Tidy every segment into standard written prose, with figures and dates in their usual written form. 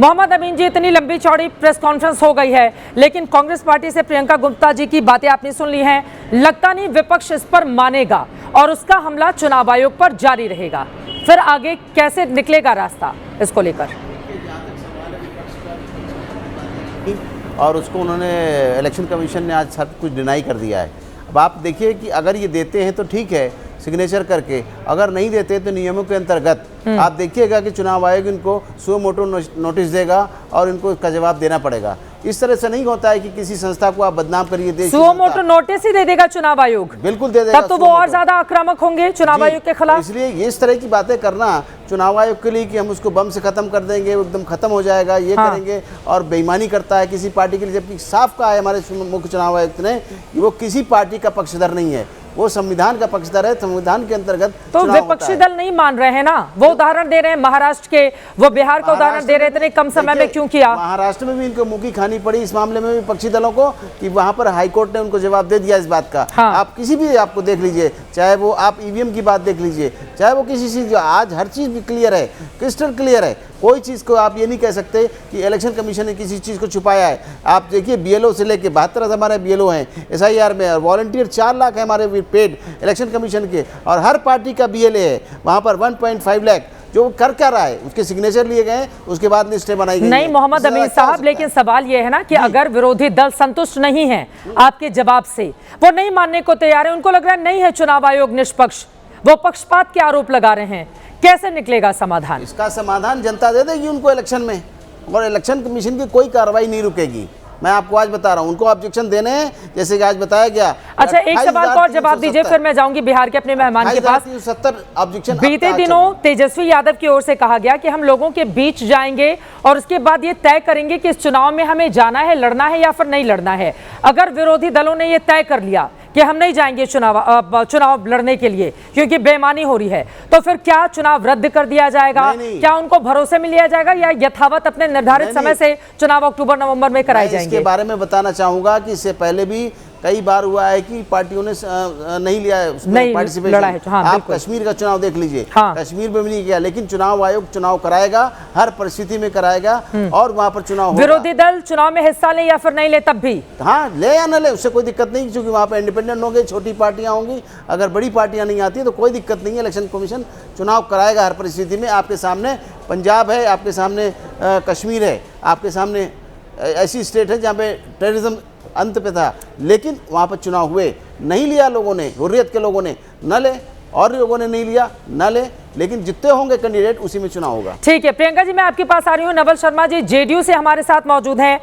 मोहम्मद अमीन जी, इतनी लंबी चौड़ी प्रेस कॉन्फ्रेंस हो गई है, लेकिन कांग्रेस पार्टी से प्रियंका गुप्ता जी की बातें आपने सुन ली हैं। लगता नहीं विपक्ष इस पर मानेगा और उसका हमला चुनाव आयोग पर जारी रहेगा। फिर आगे कैसे निकलेगा रास्ता, इसको लेकर और उसको उन्होंने इलेक्शन कमीशन ने आज सब कुछ डिनाई कर दिया है। अब आप देखिए कि अगर ये देते हैं तो ठीक है सिग्नेचर करके, अगर नहीं देते तो नियमों के अंतर्गत आप देखिएगा कि चुनाव आयोग इनको सुओ मोटो नोटिस देगा और इनको इसका जवाब देना पड़ेगा। इस तरह से नहीं होता है कि किसी संस्था को आप बदनाम करिए। सुओ मोटो नोटिस ही दे देगा चुनाव आयोग, बिल्कुल दे देगा। तब तो वो और ज्यादा आक्रामक होंगे चुनाव आयोग के खिलाफ। इसलिए ये इस तरह की बातें करना चुनाव आयोग के लिए कि हम उसको बम से खत्म कर देंगे, एकदम खत्म हो जाएगा, ये करेंगे और बेईमानी करता है किसी पार्टी के लिए, जबकि साफ कहा है हमारे मुख्य चुनाव आयुक्त ने कि वो किसी पार्टी का पक्षधर नहीं है, वो संविधान का पक्षधर है। संविधान के अंतर्गत तो विपक्षी दल नहीं मान रहे हैं ना, वो उदाहरण दे रहे हैं महाराष्ट्र के, वो बिहार का उदाहरण दे रहे थे, इतने कम समय में क्यों किया। महाराष्ट्र में भी इनको मुखी खानी पड़ी इस मामले में विपक्षी दलों को कि वहां पर हाईकोर्ट ने उनको जवाब दे दिया इस बात का। हाँ। आप किसी भी आपको देख लीजिए, चाहे वो आप ईवीएम की बात देख लीजिए, चाहे वो किसी चीज, आज हर चीज क्लियर है, क्रिस्टल क्लियर है। कोई चीज़ को आप ये नहीं कह सकते कि इलेक्शन कमीशन ने किसी चीज़ को छुपाया है। आप देखिए बीएलओ से लेके 72 हमारे बीएलओ हैं एसआईआर में, और वॉलंटियर 4 लाख है हमारे पेड इलेक्शन कमीशन के, और हर पार्टी का बीएलए है वहाँ पर 1.5 लाख जो कर क्या रहा है, उसके सिग्नेचर लिए गए, उसके बाद लिस्टें बनाई गई। नहीं मोहम्मद अमीन साहब, लेकिन सवाल यह है ना कि अगर विरोधी दल संतुष्ट नहीं है आपके जवाब से, वो नहीं मानने को तैयार है, उनको लग रहा है नहीं है चुनाव आयोग निष्पक्ष, वो पक्षपात के आरोप लगा रहे हैं, कैसे निकलेगा समाधान? इसका समाधान जनता दे देगी उनको इलेक्शन में, और इलेक्शन कमीशन की कोई कार्रवाई नहीं रुकेगी। मैं आपको आज बता रहा हूं, उनको ऑब्जेक्शन देने हैं जैसे कि आज बताया गया। अच्छा, एक सवाल का और जवाब दीजिए, फिर मैं जाऊंगी बिहार के अपने मेहमान के पास। 70 ऑब्जेक्शन बीते दिनों तेजस्वी यादव की ओर से कहा गया कि हम लोगों के बीच जाएंगे और उसके बाद ये तय करेंगे कि इस चुनाव में हमें जाना है, लड़ना है या फिर नहीं लड़ना है। अगर विरोधी दलों ने ये तय कर लिया कि हम नहीं जाएंगे चुनाव लड़ने के लिए क्योंकि बेईमानी हो रही है, तो फिर क्या चुनाव रद्द कर दिया जाएगा? क्या उनको भरोसे में लिया जाएगा या यथावत अपने निर्धारित समय से चुनाव अक्टूबर नवंबर में कराए जाएंगे? इसके बारे में बताना चाहूंगा कि इससे पहले भी कई बार हुआ है कि पार्टियों ने नहीं लिया है उसमें पार्टिसिपेशन। हाँ, आप कश्मीर का चुनाव देख लीजिए। हाँ। कश्मीर में भी नहीं किया, लेकिन चुनाव आयोग चुनाव कराएगा, हर परिस्थिति में कराएगा और वहां पर चुनाव होगा। विरोधी दल चुनाव में हिस्सा ले या फिर नहीं ले तब भी? हाँ, ले या न ले उससे कोई दिक्कत नहीं, क्योंकि वहाँ पर इंडिपेंडेंट होंगे, छोटी पार्टियां होंगी। अगर बड़ी पार्टियां नहीं आती तो कोई दिक्कत नहीं है, इलेक्शन कमीशन चुनाव कराएगा हर परिस्थिति में। आपके सामने पंजाब है, आपके सामने कश्मीर है, आपके सामने ऐसी स्टेट है जहाँ पे टेररिज्म अंत पे था, लेकिन वहाँ पर चुनाव हुए। नहीं लिया लोगों ने, हुर्रियत के लोगों ने न ले, और लोगों ने नहीं लिया न ले, लेकिन जितने होंगे कैंडिडेट उसी में चुनाव होगा। ठीक है प्रियंका जी, मैं आपके पास आ रही हूँ। नवल शर्मा जी जेडीयू से हमारे साथ मौजूद हैं।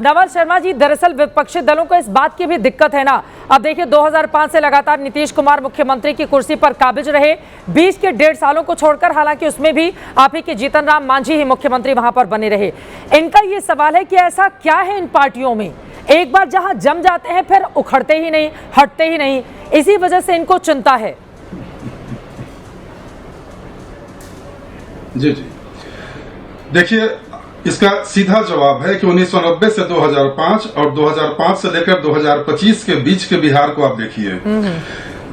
नवल शर्मा जी, दरअसल विपक्षी दलों को इस बात की भी दिक्कत है ना, अब देखिए 2005 से लगातार नीतीश कुमार मुख्यमंत्री की कुर्सी पर काबिज रहे, 20 के 1.5 सालों को छोड़कर, हालांकि उसमें भी आप ही के जीतन राम मांझी ही मुख्यमंत्री वहां पर बने रहे। इनका ये सवाल है कि ऐसा क्या है इन पार्टियों में, एक बार जहां जम जाते हैं फिर उखड़ते ही नहीं, हटते ही नहीं, इसी वजह से इनको चिंता है। जी जी, देखिए इसका सीधा जवाब है कि 1990 से 2005 और 2005 से लेकर 2025 के बीच के बिहार को आप देखिए।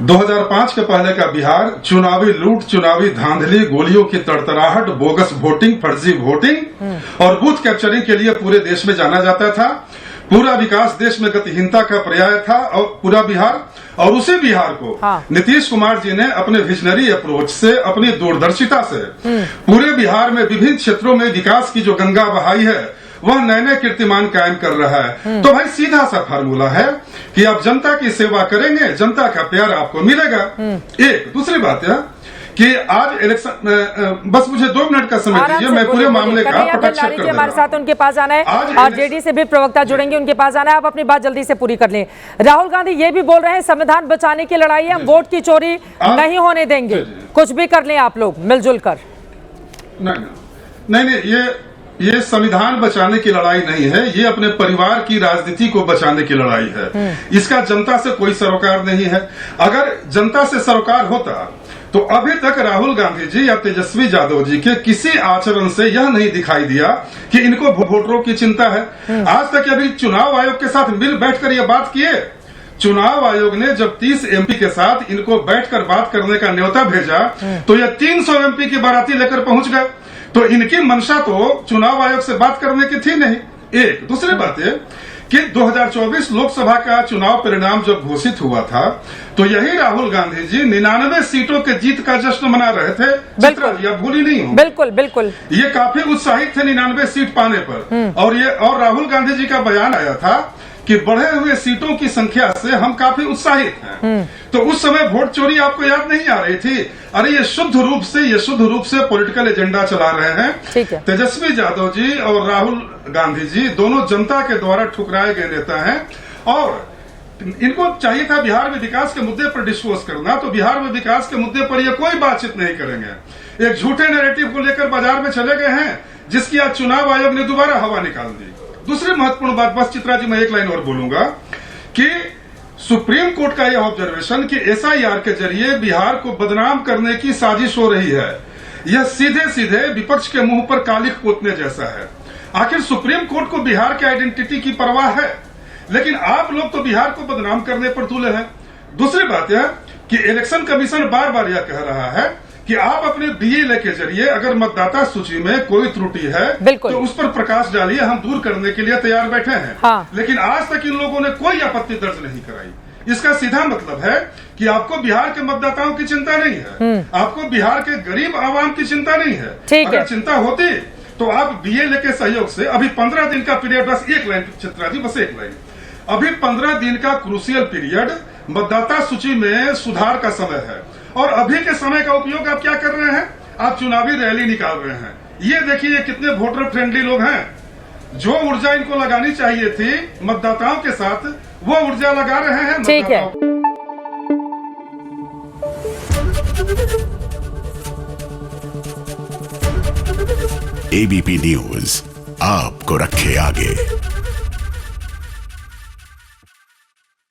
2005 के पहले का बिहार चुनावी लूट, चुनावी धांधली, गोलियों की तड़तड़ाहट, बोगस वोटिंग, फर्जी वोटिंग और बूथ कैप्चरिंग के लिए पूरे देश में जाना जाता था। पूरा विकास देश में गतिहीनता का पर्याय था और पूरा बिहार, और उसी बिहार को नीतीश कुमार जी ने अपने विजनरी अप्रोच से, अपनी दूरदर्शिता से पूरे बिहार में विभिन्न क्षेत्रों में विकास की जो गंगा बहाई है, वह नए नए कीर्तिमान कायम कर रहा है। तो भाई सीधा सा फार्मूला है कि आप जनता की सेवा करेंगे, जनता का प्यार आपको मिलेगा। एक दूसरी बात है कि आज इलेक्शन, बस मुझे 2 मिनट का समय दीजिए, मैं पूरे मामले का पटक्षेप कर दूंगा। हमारे साथ उनके पास आना है और जेडी से भी प्रवक्ता जुड़ेंगे, उनके पास आना है, आप अपनी बात जल्दी से पूरी कर लें। राहुल गांधी ये भी बोल रहे हैं संविधान बचाने की लड़ाई है, हम वोट की चोरी नहीं होने देंगे, कुछ भी कर लें आप लोग मिलजुल कर। नहीं, ये संविधान बचाने की लड़ाई नहीं है, ये अपने परिवार की राजनीति को बचाने की लड़ाई है। इसका जनता से कोई सरोकार नहीं है। अगर जनता से सरोकार होता तो अभी तक राहुल गांधी जी या तेजस्वी यादव जी के किसी आचरण से यह नहीं दिखाई दिया कि इनको वोटरों की चिंता है। आज तक अभी चुनाव आयोग के साथ मिल बैठकर यह बात किए। चुनाव आयोग ने जब 30 एमपी के साथ इनको बैठकर बात करने का न्योता भेजा तो यह 300 एमपी की बाराती लेकर पहुंच गए। तो इनकी मंशा तो चुनाव आयोग से बात करने की थी नहीं। एक दूसरी बात है कि 2024 लोकसभा का चुनाव परिणाम जब घोषित हुआ था तो यही राहुल गांधी जी 99 सीटों के जीत का जश्न मना रहे थे। चित्रा जी, आप भूली नहीं हो। बिल्कुल बिल्कुल, ये काफी उत्साहित थे 99 सीट पाने पर। और राहुल गांधी जी का बयान आया था कि बढ़े हुए सीटों की संख्या से हम काफी उत्साहित हैं। तो उस समय वोट चोरी आपको याद नहीं आ रही थी? अरे ये शुद्ध रूप से पॉलिटिकल एजेंडा चला रहे हैं। ठीक है। तेजस्वी यादव जी और राहुल गांधी जी दोनों जनता के द्वारा ठुकराए गए नेता हैं और इनको चाहिए था बिहार में विकास के मुद्दे पर डिस्कोर्स करना, तो बिहार में विकास के मुद्दे पर ये कोई बातचीत नहीं करेंगे। एक झूठे नैरेटिव को लेकर बाजार में चले गए हैं जिसकी आज चुनाव आयोग ने दोबारा हवा निकाल दी। दूसरी महत्वपूर्ण बात, बस चित्रा जी मैं एक लाइन और बोलूंगा कि सुप्रीम कोर्ट का यह ऑब्जर्वेशन कि एसआईआर के जरिए बिहार को बदनाम करने की साजिश हो रही है, यह सीधे सीधे विपक्ष के मुंह पर कालिख पोतने जैसा है। आखिर सुप्रीम कोर्ट को बिहार के आइडेंटिटी की परवाह है, लेकिन आप लोग तो बिहार को बदनाम करने पर तुले हैं। दूसरी बात यह कि इलेक्शन कमीशन बार बार यह कह रहा है कि आप अपने बीएलए के जरिए अगर मतदाता सूची में कोई त्रुटि है तो उस पर प्रकाश डालिए, हम दूर करने के लिए तैयार बैठे हैं। हाँ। लेकिन आज तक इन लोगों ने कोई आपत्ति दर्ज नहीं कराई। इसका सीधा मतलब है कि आपको बिहार के मतदाताओं की चिंता नहीं है, आपको बिहार के गरीब आवाम की चिंता नहीं है। अगर चिंता होती तो आप बीएलए के सहयोग से अभी 15 दिन का पीरियड, बस एक लाइन चित्रा जी, बस एक लाइन, अभी 15 दिन का क्रूशियल पीरियड मतदाता सूची में सुधार का समय है और अभी के समय का उपयोग आप क्या कर रहे हैं? आप चुनावी रैली निकाल रहे हैं। ये देखिए ये कितने वोटर फ्रेंडली लोग हैं। जो ऊर्जा इनको लगानी चाहिए थी मतदाताओं के साथ, वो ऊर्जा लगा रहे हैं। ठीक है। एबीपी न्यूज आपको रखे आगे।